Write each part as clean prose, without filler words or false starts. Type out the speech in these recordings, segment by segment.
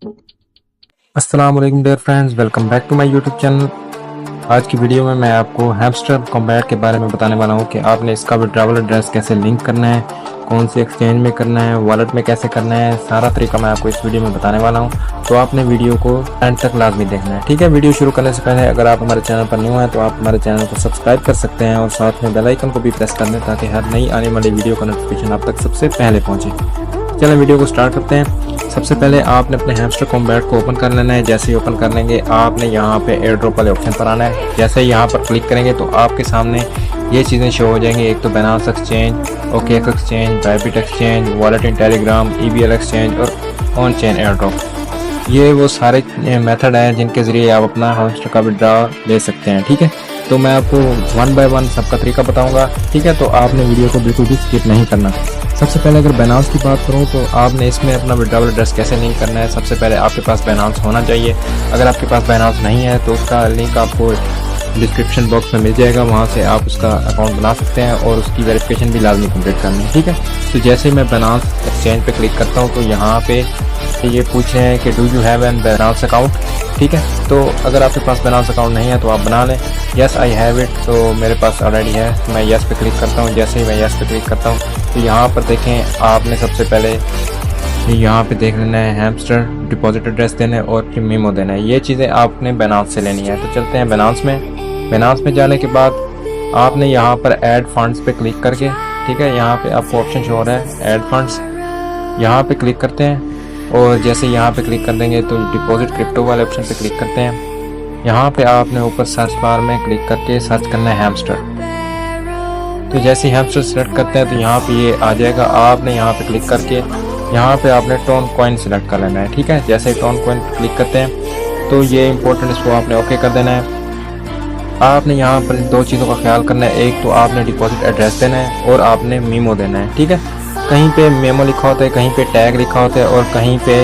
अस्सलाम वालेकुम dear friends, welcome back to my YouTube channel. आज की वीडियो में मैं आपको हैमस्टर कॉम्बैट के बारे में बताने वाला हूं कि आपने इसका विड्रॉवल एड्रेस कैसे लिंक करना है, कौन सी एक्सचेंज में करना है, वॉलेट में कैसे करना है, सारा तरीका मैं आपको इस वीडियो में बताने वाला हूं। तो आपने वीडियो को एंड तक लाजमी देखना है, ठीक है। वीडियो शुरू करने से पहले अगर आप हमारे चैनल पर न्यू हैं तो आप हमारे चैनल को सब्सक्राइब कर सकते हैं और साथ में बेल आइकन को भी प्रेस कर दें ताकि हर नई आने वाली वीडियो का नोटिफिकेशन आप तक सबसे पहले पहुँचे। चलें वीडियो को स्टार्ट करते हैं। सबसे पहले आपने अपने हैमस्टर कॉम्बैट को ओपन कर लेना है। जैसे ही ओपन कर लेंगे आपने यहाँ पे एयर ड्रॉप वाले ऑप्शन पर आना है। जैसे ही यहाँ पर क्लिक करेंगे तो आपके सामने ये चीज़ें शो हो जाएंगी। एक तो Binance exchange, OKX exchange, Bybit exchange, wallet in Telegram, EBL exchange और ऑन चेन एयर ड्रॉप। ये वो सारे मेथड हैं जिनके ज़रिए आप अपना हैमस्टर का विड्रॉ ले सकते हैं, ठीक है। तो मैं आपको वन बाय वन सबका तरीका बताऊंगा, ठीक है। तो आपने वीडियो को बिल्कुल भी स्किप नहीं करना। सबसे पहले अगर बाइनेंस की बात करूं तो आपने इसमें अपना विड्रॉवल एड्रेस कैसे लिंक करना है। सबसे पहले आपके पास बाइनेंस होना चाहिए। अगर आपके पास बाइनेंस नहीं है तो उसका लिंक आपको डिस्क्रिप्शन बॉक्स में मिल जाएगा, वहां से आप उसका अकाउंट बना सकते हैं और उसकी वेरिफिकेशन भी लाजमी कंप्लीट करनी है, ठीक है। तो जैसे मैं बाइनेंस एक्सचेंज पे क्लिक करता हूँ तो यहाँ पे ये पूछ रहे हैं कि do you have an Binance account, ठीक है। तो अगर आपके पास बाइनेंस अकाउंट नहीं है तो आप बना लें। यस आई हैव इट, तो मेरे पास ऑलरेडी है। मैं यस पे क्लिक करता हूँ। जैसे ही मैं यस पे क्लिक करता हूँ तो यहाँ पर देखें आपने सबसे पहले यहाँ पे देख लेना है हैमस्टर डिपॉजिट एड्रेस देना है और फिर मीमो देना है। ये चीज़ें आपने बाइनेंस से लेनी है। तो चलते हैं बाइनेंस में। बाइनेंस में जाने के बाद आपने यहाँ पर ऐड फंड्स पे क्लिक करके, ठीक है, यहाँ पे आपको ऑप्शन शो हो रहा है ऐड फंड्स, यहाँ पे क्लिक करते हैं और जैसे यहाँ पे क्लिक कर देंगे तो डिपॉजिट क्रिप्टो वाले ऑप्शन पे क्लिक करते हैं। यहाँ पे आपने ऊपर सर्च बार में क्लिक करके सर्च करना है हैमस्टर। तो जैसे ही हैमस्टर सेलेक्ट करते हैं तो यहाँ पे ये आ जाएगा। आपने यहाँ पे क्लिक करके यहाँ पे आपने टोन कॉइन सेलेक्ट कर लेना है, ठीक है। जैसे ही टोन कॉइन क्लिक करते हैं तो ये इंपॉर्टेंट, इसको आपने ओके कर देना है। आपने यहाँ पर दो चीज़ों का ख्याल करना है। एक तो आपने डिपॉजिट एड्रेस देना है और आपने मीमो देना है, ठीक है। कहीं पे मेमो लिखा होता है, कहीं पे टैग लिखा होता है और कहीं पे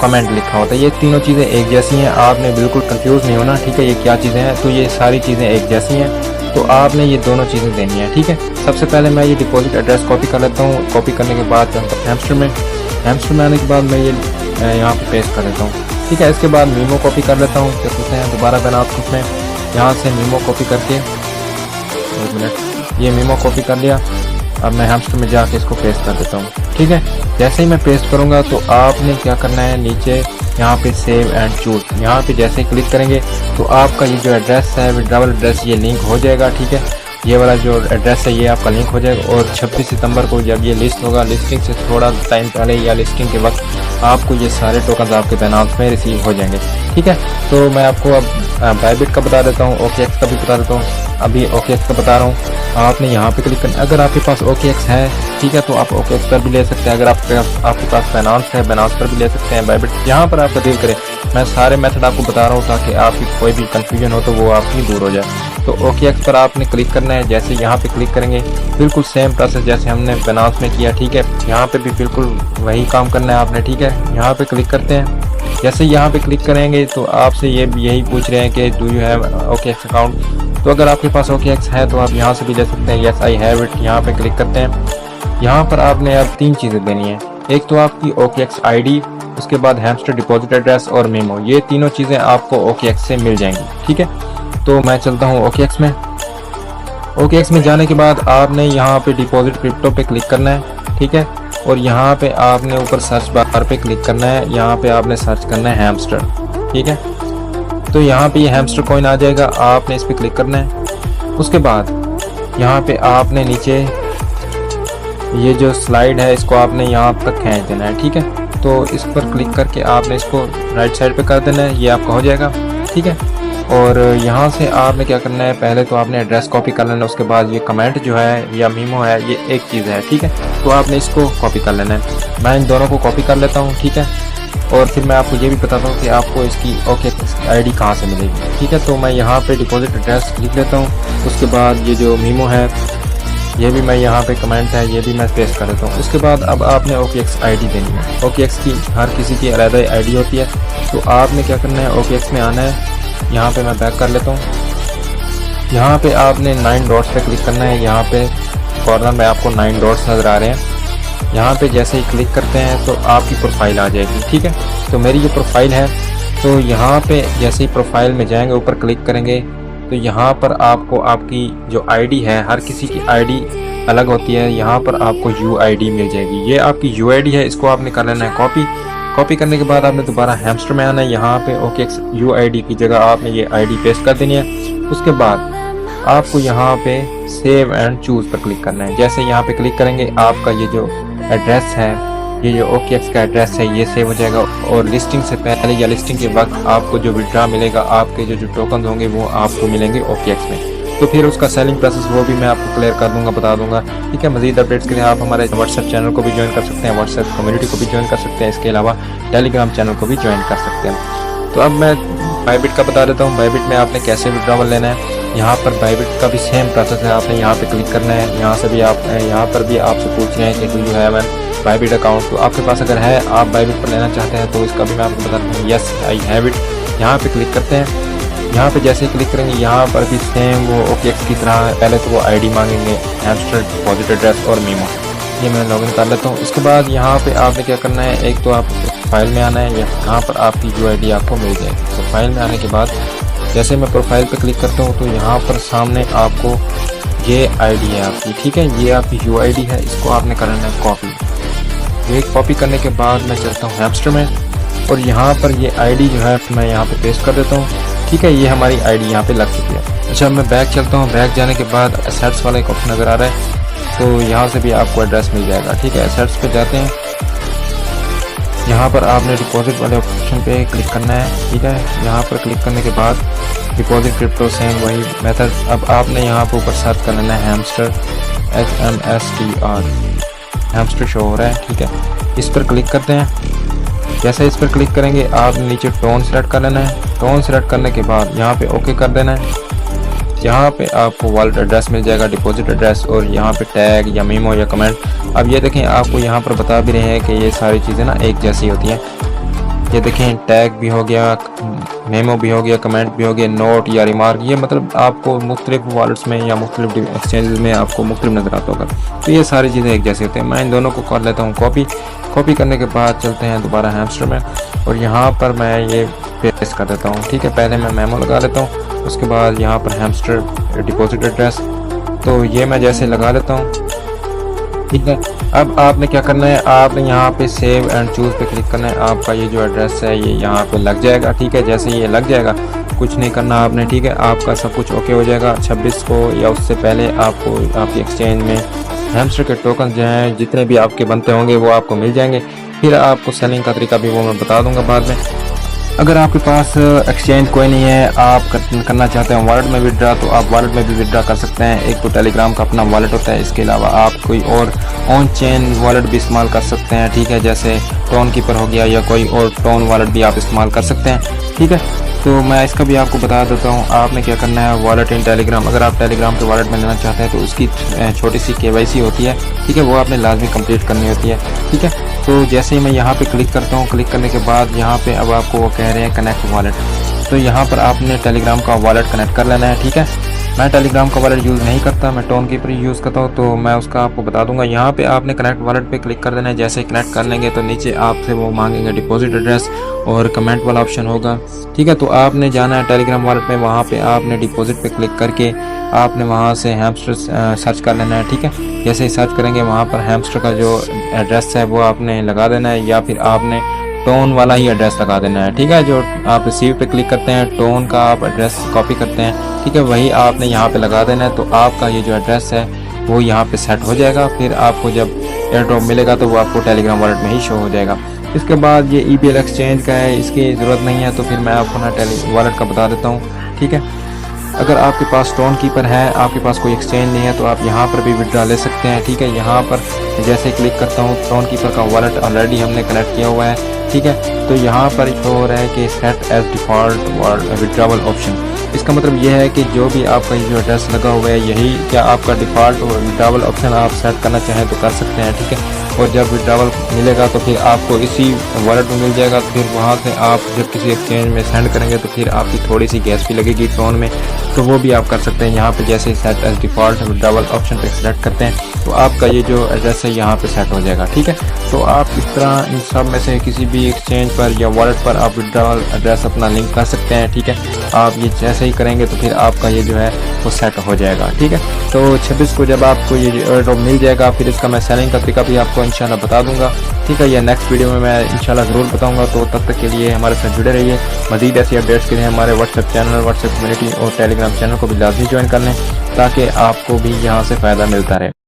कमेंट लिखा होता है। ये तीनों चीज़ें एक जैसी हैं, आपने बिल्कुल कंफ्यूज नहीं होना, ठीक है। ये क्या चीज़ें हैं, तो ये सारी चीज़ें एक जैसी हैं, तो आपने ये दोनों चीज़ें देनी है, ठीक है। सबसे पहले मैं ये डिपॉजिट एड्रेस कॉपी कर लेता हूँ। कॉपी करने के बाद हैमस्टर में आने के बाद मैं ये यहाँ पर पेस्ट कर लेता हूँ, ठीक है। इसके बाद मीमो कॉपी कर लेता हूँ। क्या कहते हैं दोबारा बाइनेंस ग्रुप में यहाँ से मीमो कॉपी करके, एक मिनट, ये मीमो कॉपी कर लिया। अब मैं हैमस्टर में जाके इसको पेस्ट कर देता हूँ, ठीक है। जैसे ही मैं पेस्ट करूँगा तो आपने क्या करना है, नीचे यहाँ पे सेव एंड चूज, यहाँ पे जैसे ही क्लिक करेंगे तो आपका ये जो एड्रेस है विड्रॉवल एड्रेस ये लिंक हो जाएगा, ठीक है। ये वाला जो एड्रेस है ये आपका लिंक हो जाएगा और 26 सितंबर को जब ये लिस्ट होगा, लिस्टिंग से थोड़ा टाइम पहले या लिस्टिंग के वक्त आपको ये सारे टोकन आपके बाइनेंस में रिसीव हो जाएंगे, ठीक है। तो मैं आपको अब बाइबिट का बता देता हूँ, OKX का भी बता देता हूँ। अभी OKX का बता रहा हूँ। आपने यहाँ पे क्लिक करना। अगर आपके पास OKX है, ठीक है, तो आप OKX पर भी ले सकते हैं। अगर आपके पास बाइनेंस है, बाइनेंस पर भी ले सकते हैं। बाइबिट यहाँ पर आपका डील करें। मैं सारे मेथड आपको बता रहा हूँ ताकि आपकी कोई भी कंफ्यूजन हो तो वो आपकी दूर हो जाए। तो OKX पर आपने क्लिक करना है। जैसे यहाँ पे क्लिक करेंगे बिल्कुल सेम प्रोसेस जैसे हमने बाइनेंस में किया, ठीक है। यहाँ पे भी बिल्कुल वही काम करना है आपने, ठीक है। यहाँ पे क्लिक करते हैं। जैसे यहाँ पे क्लिक करेंगे तो आपसे ये यही पूछ रहे हैं कि do you have OKX account. तो अगर आपके पास OKX है तो आप यहाँ से भी ले सकते हैं। यस आई हैव इट, यहाँ पे क्लिक करते हैं। यहाँ पर आपने अब तीन चीज़ें देनी है। एक तो आपकी OKX ID, उसके बाद हैमस्टर डिपॉजिट एड्रेस और मेमो। ये तीनों चीज़ें आपको OKX से मिल जाएंगी, ठीक है। तो मैं चलता हूँ OKX में। OKX में जाने के बाद आपने यहाँ पे डिपॉजिट क्रिप्टो पे क्लिक करना है, ठीक है। और यहाँ पे आपने ऊपर सर्च बार पे क्लिक करना है। यहाँ पे आपने सर्च करना है हैमस्टर, ठीक है। तो यहाँ पे ये हैमस्टर कॉइन आ जाएगा, आपने इस पर क्लिक करना है। उसके बाद यहाँ पे आपने नीचे ये जो स्लाइड है इसको आपने यहाँ तक खींच देना है, ठीक है। तो इस पर क्लिक करके आपने इसको राइट साइड पे कर देना है, ये आपका हो जाएगा, ठीक है। और यहाँ से आपने क्या करना है, पहले तो आपने एड्रेस कॉपी कर लेना है। उसके बाद ये कमेंट जो है या मीमो है ये एक चीज़ है, ठीक है। तो आपने इसको कॉपी कर लेना है। मैं इन दोनों को कॉपी कर लेता हूँ, ठीक है। और फिर मैं आपको ये भी बताता हूँ कि आपको इसकी OKX ID कहाँ से मिलेगी, ठीक है। तो मैं यहाँ पे डिपॉजिट एड्रेस लिख लेता हूँ। उसके बाद ये जो मीमो है ये भी मैं यहाँ पे कमेंट है ये भी मैं पेस्ट कर देता हूँ। उसके बाद अब आपने OKX ID देनी है। OKX की हर किसी की अलग ID होती है। तो आपने क्या करना है, OKX में आना है। यहाँ पे मैं बैक कर लेता हूँ। यहाँ पे आपने 9 डॉट्स पे क्लिक करना है। यहाँ पे कॉर्नर में आपको 9 डॉट्स नज़र आ रहे हैं। यहाँ पे जैसे ही क्लिक करते हैं तो आपकी प्रोफाइल आ जाएगी। ठीक है, तो मेरी ये प्रोफाइल है। तो यहाँ पे जैसे ही प्रोफाइल में जाएंगे, ऊपर क्लिक करेंगे तो यहाँ पर आपको आपकी जो आईडी है, हर किसी की आईडी अलग होती है, यहाँ पर आपको UID मिल जाएगी। ये आपकी UID है, इसको आपने कर लेना है कॉपी करने के बाद आपने दोबारा हैमस्टर में आना है। यहाँ पे OKX UID की जगह आपने ये ID पेस्ट कर देनी है। उसके बाद आपको यहाँ पे सेव एंड चूज पर क्लिक करना है। जैसे यहाँ पे क्लिक करेंगे, आपका ये जो एड्रेस है, ये जो OKX का एड्रेस है, ये सेव हो जाएगा। और लिस्टिंग से पहले या लिस्टिंग के वक्त आपको जो विड्रॉ मिलेगा, आपके जो टोकन होंगे वो आपको मिलेंगे OKX में। तो फिर उसका सेलिंग प्रोसेस वो भी मैं आपको क्लियर कर दूंगा, बता दूंगा। ठीक है, मजीद अपडेट्स के लिए आप हमारे व्हाट्सएप चैनल को भी ज्वाइन कर सकते हैं, व्हाट्सएप कम्युनिटी को भी ज्वाइन कर सकते हैं, इसके अलावा टेलीग्राम चैनल को भी ज्वाइन कर सकते हैं। तो अब मैं बायबिट का बता देता हूँ, बायबिट में आपने कैसे विड्रॉवल लेना है। यहाँ पर बायबिट का भी सेम प्रोसेस है, आपने यहाँ पे क्लिक करना है। यहाँ से भी आप यहाँ पर भी आपसे पूछ रहे हैं कि do you have an Bybit account. तो आपके पास अगर है, आप बायबिट पर लेना चाहते हैं, तो इसका भी मैं आपको बता दूँ, यस आई हैव इट। यहाँ पे क्लिक करते हैं। यहाँ पे जैसे ही क्लिक करेंगे, यहाँ पर भी सेम वो OKX की तरह है। पहले तो वो ID मांगेंगे, हैमस्टर, डिपॉजिट एड्रेस और मीमो। ये मैं लॉगिन कर लेता हूँ। इसके बाद यहाँ पे आपने क्या करना है, एक तो आप फाइल में आना है, यहाँ पर आपकी UID आपको मिल जाएगी। तो फाइल में आने के बाद जैसे मैं प्रोफाइल पे क्लिक करता हूँ तो यहाँ पर सामने आपको ये ID है आपकी। ठीक है, ये आपकी UID है, इसको आपने करना है कॉपी। ये कॉपी करने के बाद मैं चलता हूँ हैमस्टर में और यहाँ पर ये ID जो है मैं यहाँ पे पेस्ट कर देता हूँ। ठीक है, ये हमारी ID यहाँ पे लग चुकी है। अच्छा, मैं बैक चलता हूँ। बैक जाने के बाद एसेट्स वाला एक ऑप्शन नज़र आ रहा है, तो यहाँ से भी आपको एड्रेस मिल जाएगा। ठीक है, एसेट्स पे जाते हैं। यहाँ पर आपने डिपॉजिट वाले ऑप्शन पे क्लिक करना है। ठीक है, यहाँ पर क्लिक करने के बाद डिपॉजिट क्रिप्टो सेम वही मेथड। अब आपने यहाँ पर ऊपर सर्च कर लेना है हैमस्टर, HMSTR, हैमस्टर शो हो रहा है। ठीक है, इस पर क्लिक करते हैं। जैसे इस पर क्लिक करेंगे, आप नीचे टोन सेलेक्ट कर लेना है। टोन सेलेक्ट करने के बाद यहाँ पे ओके कर देना है। यहाँ पे आपको वॉलेट एड्रेस मिल जाएगा, डिपॉजिट एड्रेस, और यहाँ पे टैग या मीमो या कमेंट। अब ये देखें, आपको यहाँ पर बता भी रहे हैं कि ये सारी चीज़ें ना एक जैसी होती हैं। ये देखें, टैग भी हो गया, मेमो भी हो गया, कमेंट भी हो गया, नोट या रिमार्क, ये मतलब आपको मुख्तलिफ वॉलेट्स में या मुख्तलिफ एक्सचेंज में आपको मुख्तलिफ नज़र आता होगा। तो ये सारी चीज़ें एक जैसी होती हैं। मैं इन दोनों को कर लेता हूँ कॉपी करने के बाद चलते हैं दोबारा हैमस्टर में, और यहाँ पर मैं ये पेस्ट कर देता हूँ। ठीक है, पहले मैं मेमो लगा लेता हूँ, उसके बाद यहाँ पर हैमस्टर डिपॉजिट एड्रेस, तो ये मैं जैसे लगा लेता हूँ। ठीक है, अब आपने क्या करना है, आपने यहाँ पे सेव एंड चूज पे क्लिक करना है। आपका ये जो एड्रेस है ये यहाँ पे लग जाएगा। ठीक है, जैसे ये लग जाएगा, कुछ नहीं करना आपने। ठीक है, आपका सब कुछ ओके हो जाएगा। 26 को या उससे पहले आपको आपकी एक्सचेंज में हैमस्टर के टोकन जो हैं जितने भी आपके बनते होंगे वो आपको मिल जाएंगे। फिर आपको सेलिंग का तरीका भी वो मैं बता दूंगा बाद में। अगर आपके पास एक्सचेंज कोई नहीं है, आप करना चाहते हैं वॉलेट में विड्रॉ, तो आप वॉलेट में भी विड्रॉ कर सकते हैं। एक तो टेलीग्राम का अपना वॉलेट होता है, इसके अलावा आप कोई और ऑन चेन वॉलेट भी इस्तेमाल कर सकते हैं। ठीक है, जैसे टोन कीपर हो गया या कोई और टोन वॉलेट भी आप इस्तेमाल कर सकते हैं। ठीक है, तो मैं इसका भी आपको बता देता हूँ। आपने क्या करना है, वॉलेट इन टेलीग्राम, अगर आप टेलीग्राम के वॉलेट में लेना चाहते हैं तो उसकी छोटी सी KYC होती है। ठीक है, वो आपने लाजमी कंप्लीट करनी होती है। ठीक है, तो जैसे ही मैं यहाँ पे क्लिक करता हूँ, क्लिक करने के बाद यहाँ पे अब आपको वो कह रहे हैं कनेक्ट वॉलेट, तो यहाँ पर आपने टेलीग्राम का वॉलेट कनेक्ट कर लेना है। ठीक है, मैं टेलीग्राम का वॉलेट यूज़ नहीं करता, मैं टोन कीपर यूज़ करता हूँ, तो मैं उसका आपको बता दूंगा। यहाँ पे आपने कनेक्ट वॉलेट पे क्लिक कर देना है। जैसे कनेक्ट कर लेंगे तो नीचे आपसे वो मांगेंगे डिपॉजिट एड्रेस और कमेंट वाला ऑप्शन होगा। ठीक है, तो आपने जाना है टेलीग्राम वॉलेट में, वहाँ पे आपने डिपॉजिट पे क्लिक करके आपने वहाँ से हैमस्टर सर्च कर लेना है। ठीक है, जैसे ही सर्च करेंगे वहाँ पर हैमस्टर का जो एड्रेस है वो आपने लगा देना है, या फिर आपने टोन वाला ही एड्रेस लगा देना है। ठीक है, जो आप रिसीव पे क्लिक करते हैं, टोन का आप एड्रेस कॉपी करते हैं, ठीक है, वही आपने यहाँ पे लगा देना है। तो आपका ये जो एड्रेस है वो यहाँ पे सेट हो जाएगा। फिर आपको जब एयर ड्रॉप मिलेगा तो वो आपको टेलीग्राम वॉलेट में ही शो हो जाएगा। इसके बाद ये EBL एक्सचेंज का है, इसकी ज़रूरत नहीं है, तो फिर मैं आपको ना टेली वॉलेट का बता देता हूँ। ठीक है, अगर आपके पास टोन कीपर है, आपके पास कोई एक्सचेंज नहीं है, तो आप यहाँ पर भी विड्रॉ ले सकते हैं। ठीक है, यहाँ पर जैसे क्लिक करता हूँ, टोन कीपर का वॉलेट ऑलरेडी हमने कनेक्ट किया हुआ है। ठीक है, तो यहाँ पर शो हो रहा है कि set as default withdrawal option. इसका मतलब यह है कि जो भी आपका जो एड्रेस लगा हुआ है यही क्या आपका डिफ़ॉल्ट विड्रॉवल ऑप्शन आप सेट करना चाहें तो कर सकते हैं। ठीक है, और जब विड्रॉवल मिलेगा तो फिर आपको इसी वॉलेट में मिल जाएगा। तो फिर वहाँ से आप जब किसी एक्सचेंज में सेंड करेंगे तो फिर आपकी थोड़ी सी गैस भी लगेगी फ़ोन में, तो वो भी आप कर सकते हैं। यहाँ पे जैसे set as default withdrawal option पे सेलेक्ट करते हैं तो आपका ये जो एड्रेस है यहाँ पे सेट हो जाएगा, ठीक है। तो आप इस तरह इन सब में से किसी भी एक्सचेंज पर या वॉलेट पर आप विड्रॉवल एड्रेस अपना लिंक कर सकते हैं, ठीक है। आप ये जैसे ही करेंगे तो फिर आपका ये जो है वो सेट हो जाएगा, ठीक है। तो 26 को जब आपको ये एयरड्रॉप मिल जाएगा फिर इसका मैं सेलिंग का तरीका भी आपको इंशाल्लाह बता दूंगा, ठीक है। ये नेक्स्ट वीडियो में मैं इंशाल्लाह ज़रूर बताऊंगा। तो तब तक के लिए हमारे साथ जुड़े रहिए। मज़ीद ऐसी अपडेट्स के लिए हमारे व्हाट्सएप चैनल, व्हाट्सएप कम्युनिटी और टेलीग्राम चैनल को भी लाजमी ज्वाइन कर लें ताकि आपको भी यहाँ से फ़ायदा मिलता रहे।